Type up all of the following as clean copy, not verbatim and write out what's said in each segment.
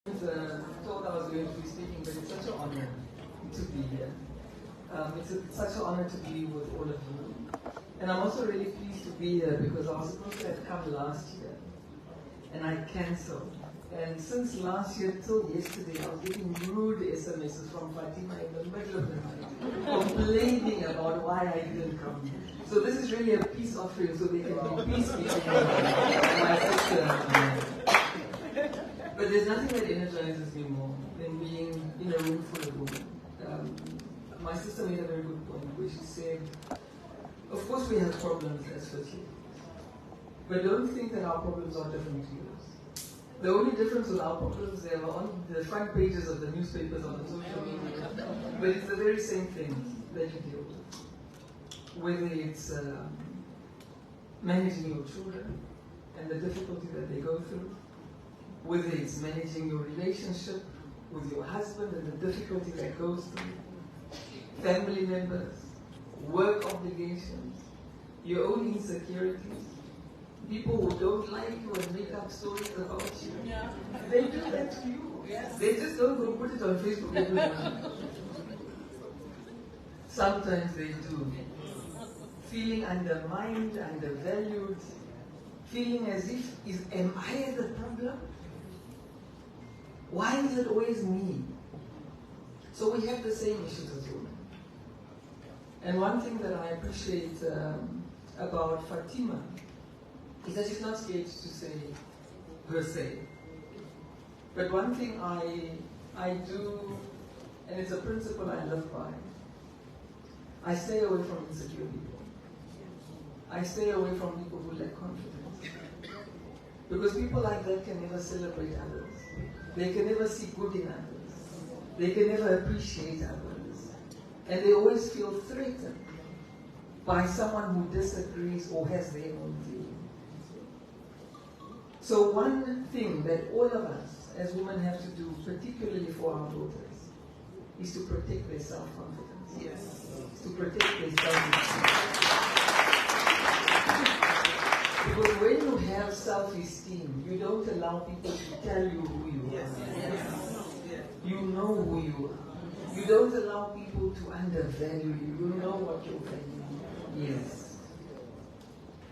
Thought I was going to be speaking, but it's such an honor to be here. It's such an honor to be with all of you. And I'm also really pleased to be here because I was supposed to have come last year, and I cancelled. And since last year till yesterday, I was getting rude SMSs from Fatima in the middle of the night, complaining about why I didn't come. So this is really a peace offering, so they can be peace between my sister. But there's nothing that energizes me more than being in a room full of women. My sister made a very good point where she said, of course we have problems as first ladies, but don't think that our problems are different to yours. The only difference with our problems, they are on the front pages of the newspapers, on the social media, but it's the very same things that you deal with. Whether it's managing your children and the difficulty that they go through, whether it's managing your relationship with your husband and the difficulty that goes through, family members, work obligations, your own insecurities, people who don't like you and make up stories about you. Yeah. They do that to you. Yes. They just don't go put it on Facebook every morning. Sometimes they do. Feeling undermined, undervalued, feeling as if, am I the problem? Why is it always me? So we have the same issues as women. And one thing that I appreciate about Fatima is that she's not scared to say her say. But one thing I do, and it's a principle I live by, I stay away from insecure people. I stay away from people who lack confidence. Because people like that can never celebrate others. They can never see good in others. They can never appreciate others. And they always feel threatened by someone who disagrees or has their own view. So one thing that all of us as women have to do, particularly for our daughters, is to protect their self-confidence. Yes. To protect their self-esteem. Because when you have self-esteem, you don't allow people to tell you who you are. Yes. You know who you are. You don't allow people to undervalue you. You know what your value is.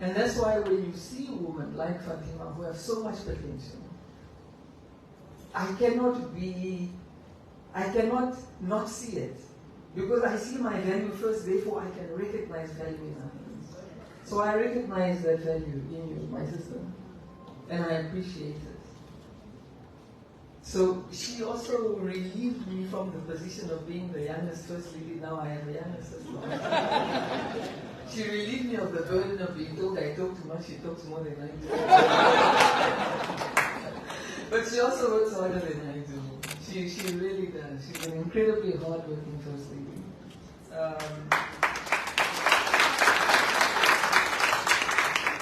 And that's why when you see women like Fatima who have so much potential, I cannot not see it. Because I see my value first, therefore I can recognize value in others. So I recognize that value in you, my sister, and I appreciate it. So she also relieved me from the position of being the youngest first lady. Now I am the youngest sister. She relieved me of the burden of being told I talk too much, she talks more than I do. But she also works harder than I do. She really does. She's an incredibly hard-working first lady.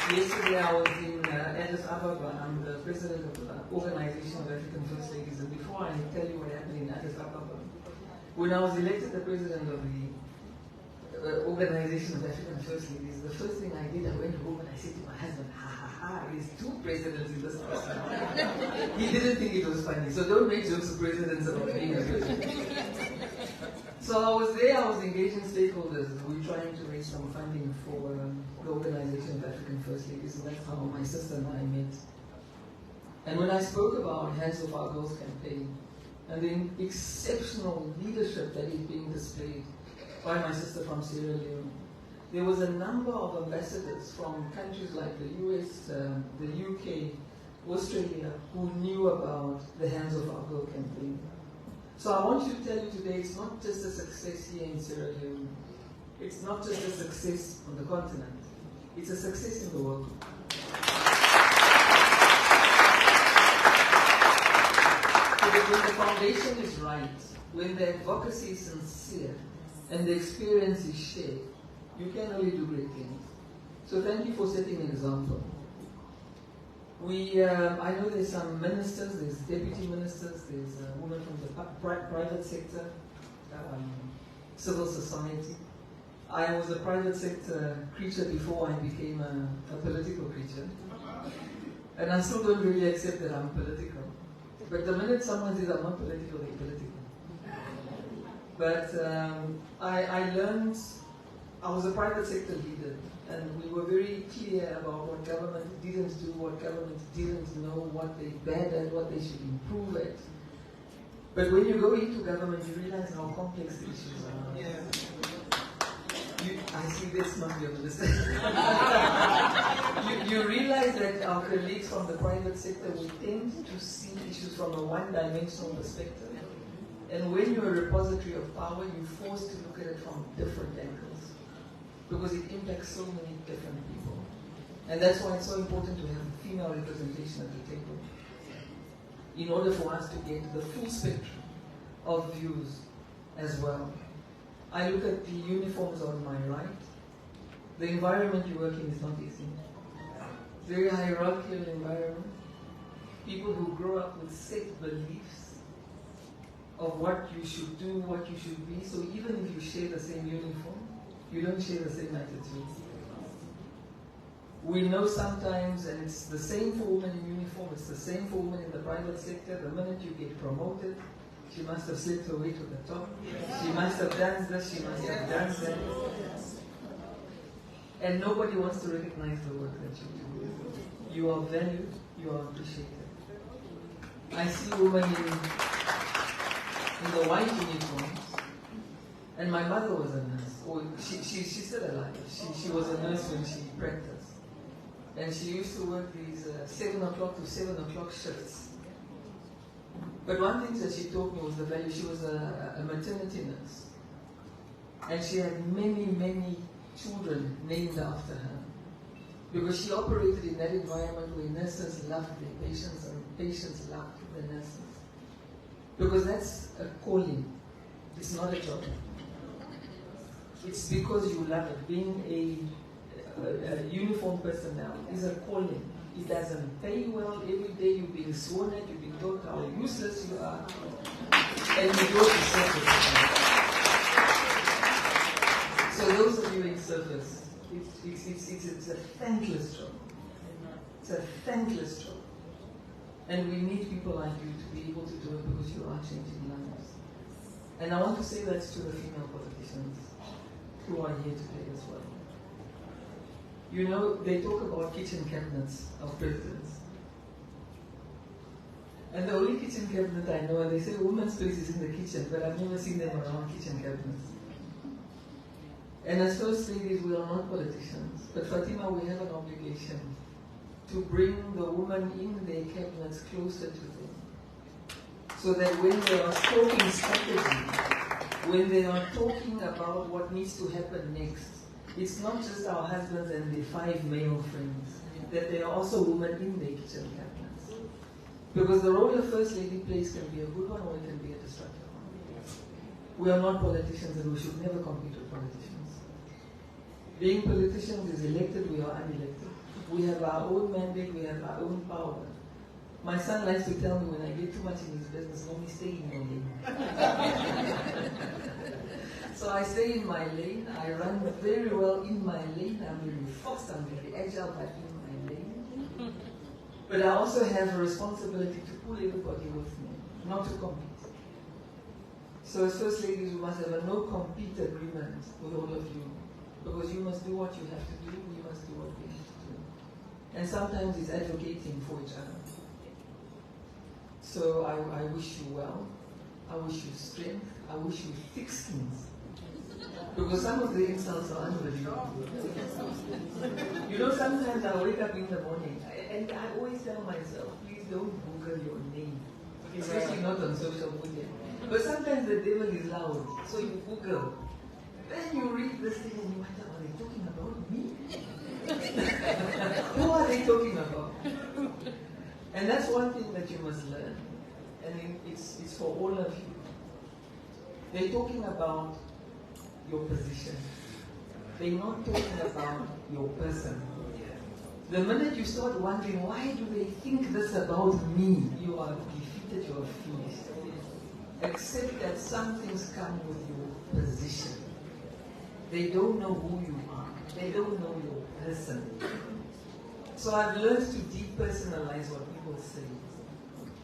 Yesterday I was in Addis Ababa. I'm the president of the Organization of African First Ladies, and before I tell you what happened in Addis Ababa, when I was elected the president of the Organization of African First Ladies, the first thing I did, I went home and I said to my husband, there's two presidents in this house now. He didn't think it was funny, so don't make jokes of presidents about being a president. So I was there, I was engaging stakeholders. We were trying to raise some funding for the Organization of African First Ladies, and that's how my sister and I met. And when I spoke about Hands of Our Girls campaign, and the exceptional leadership that is being displayed by my sister from Sierra Leone, there was a number of ambassadors from countries like the US, the UK, Australia, who knew about the Hands of Our Girl campaign. So I want to tell you today, it's not just a success here in Sierra Leone. It's not just a success on the continent. It's a success in the world. Because when the foundation is right, when the advocacy is sincere, and the experience is shared, you can only do great things. So thank you for setting an example. I know there's some ministers, there's deputy ministers, there's a woman from the private sector, civil society. I was a private sector creature before I became a political creature. And I still don't really accept that I'm political. But the minute someone says, I'm not political, they're political. But I learned, I was a private sector leader, and we were very clear about what government didn't do, what government didn't know, what they bad at, what they should improve at. But when you go into government, you realize how complex the issues are. Yeah. I see this must be a minister. you realize that our colleagues from the private sector, we tend to see issues from a one-dimensional perspective. And when you're a repository of power, you're forced to look at it from different angles. Because it impacts so many different people. And that's why it's so important to have female representation at the table, in order for us to get the full spectrum of views as well. I look at the uniforms on my right. The environment you work in is not easy. Very hierarchical environment. People who grow up with set beliefs of what you should do, what you should be. So even if you share the same uniform, you don't share the same attitude. We know sometimes, and it's the same for women in uniform, it's the same for women in the private sector. The minute you get promoted, she must have slipped her way to the top. She must have done this, she must have done that. And nobody wants to recognize the work that you do. You are valued, you are appreciated. I see women in the white uniforms, and my mother was a nurse. Oh, she's still alive. She was a nurse when she practiced. And she used to work these 7 o'clock to 7 o'clock shifts. But one thing that she taught me was the value. She was a maternity nurse. And she had many, many children named after her. Because she operated in that environment where nurses loved their patients and patients loved the nurses. Because that's a calling. It's not a job. It's because you love it. Being a uniform personnel is a calling. It doesn't pay well. Every day you're being sworn at, you're being told how useless you are, and you go to service. So those of you in service, it's a thankless job. It's a thankless job. And we need people like you to be able to do it because you are changing lives. And I want to say that to the female politicians who are here today as well. You know, they talk about kitchen cabinets of presidents. And the only kitchen cabinet I know, and they say women's place is in the kitchen, but I've never seen them around kitchen cabinets. And as first ladies, we are not politicians. But Fatima, we have an obligation to bring the women in their cabinets closer to them. So that when they are talking strategy, when they are talking about what needs to happen next, it's not just our husbands and their 5 male friends, that there are also women in their kitchen cabinets. Because the role of First Lady plays can be a good one or it can be a destructive one. We are not politicians and we should never compete with politicians. Being politicians is elected, we are unelected. We have our own mandate, we have our own power. My son likes to tell me when I get too much in his business, let me stay in your lane. So I stay in my lane, I run very well in my lane, I'm very fast, I'm very agile, but in my lane. But I also have a responsibility to pull everybody with me, not to compete. So as First Ladies, we must have a no-compete agreement with all of you. Because you must do what you have to do, we must do what we have to do. And sometimes it's advocating for each other. So I wish you well, I wish you strength, I wish you thick skins. Because some of the insults are unbelievable. You know, sometimes I wake up in the morning and I always tell myself, please don't Google your name. Especially not on social media. But sometimes the devil is loud, so you Google. Then you read this thing and you wonder, are they talking about me? Who are they talking about? And that's one thing that you must learn. And it's for all of you. They're talking about your position. They're not talking about your person. The minute you start wondering, why do they think this about me? You are defeated, you are finished. Except that some things come with your position. They don't know who you are. They don't know your person. So I've learned to depersonalize what people say.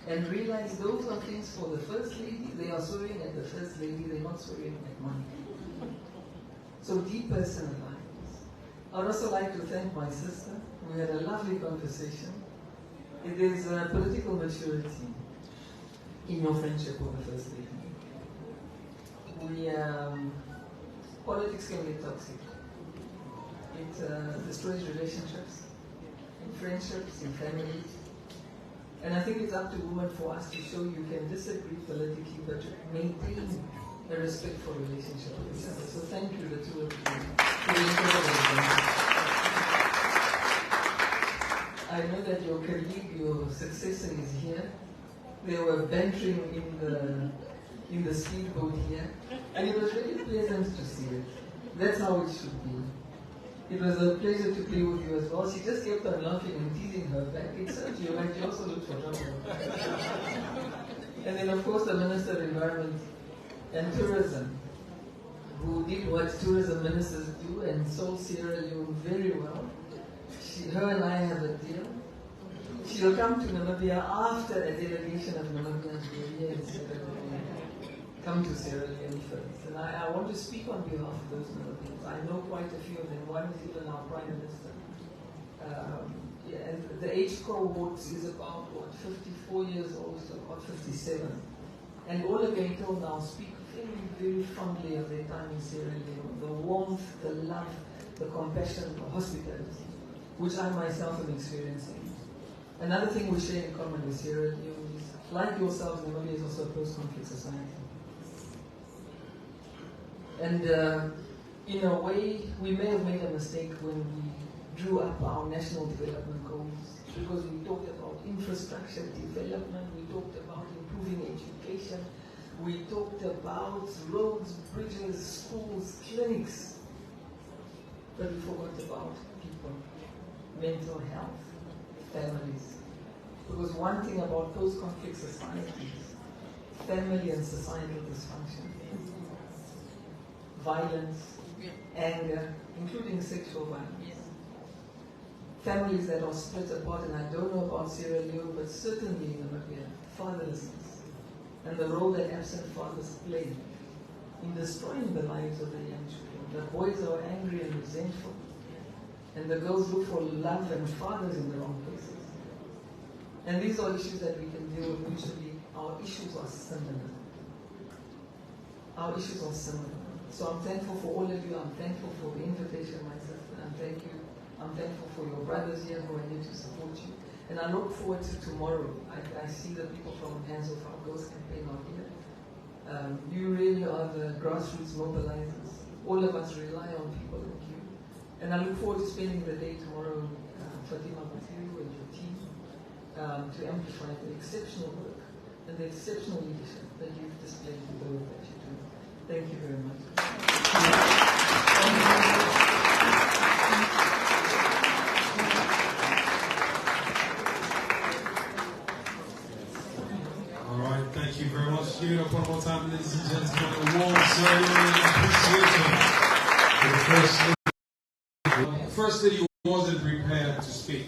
and realize those are things for the First Lady. They are swearing at the First Lady, they're not swearing at money. So depersonalize. I would also like to thank my sister. We had a lovely conversation. It is political maturity in your friendship with the First Lady. Politics can get toxic. It destroys relationships, in friendships, in families. And I think it's up to women for us to show you can disagree politically, but maintain a respect for relationship with each other. So thank you, the two of you, for the incredible. I know that your colleague, your successor is here. They were bantering in the speedboat here, and it was really pleasant to see it. That's how it should be. It was a pleasure to play with you as well. She just kept on laughing and teasing her back. It served you, and she also looked for trouble. And then, of course, the Minister of Environment and Tourism, who did what tourism ministers do and sold Sierra Leone very well. Her and I have a deal. She'll come to Namibia after a delegation of Namibians will be here in Sierra Leone. Come to Sierra Leone first. And I want to speak on behalf of those Namibians. I know quite a few of them. One is even our Prime Minister. And the age cohort is about, 54 years old to about 57. And all of them till now speak very, very fondly of their time in Sierra Leone. The warmth, the love, the compassion, the hospitality, which I myself am experiencing. Another thing we share in common with Sierra Leone is, like yourselves, Namibia is also a post-conflict society. And in a way, we may have made a mistake when we drew up our national development goals, because we talked about infrastructure development, we talked about improving education, we talked about roads, bridges, schools, clinics, but we forgot about people, mental health, families. Because one thing about post-conflict societies, family and societal dysfunction, violence, anger, including sexual violence. Families that are split apart, and I don't know about Sierra Leone, but certainly in Namibia, fatherlessness, and the role that absent fathers play in destroying the lives of the young children. The boys are angry and resentful, and the girls look for love and fathers in the wrong places. And these are issues that we can deal with mutually. Our issues are similar. Our issues are similar. So I'm thankful for all of you. I'm thankful for the invitation, my sister. And thank you. I'm thankful for your brothers here who are here to support you. And I look forward to tomorrow. I see the people from Hands Off Our Girls campaign are here. You really are the grassroots mobilizers. All of us rely on people like you. And I look forward to spending the day tomorrow, Fatima, with you and your team, to amplify the exceptional work and the exceptional leadership that you've displayed with the work that you do. Thank you very much. All right, thank you very much. Give it up one more time, ladies and gentlemen. A warm ceremony and appreciation for the First Lady. First Lady wasn't prepared to speak.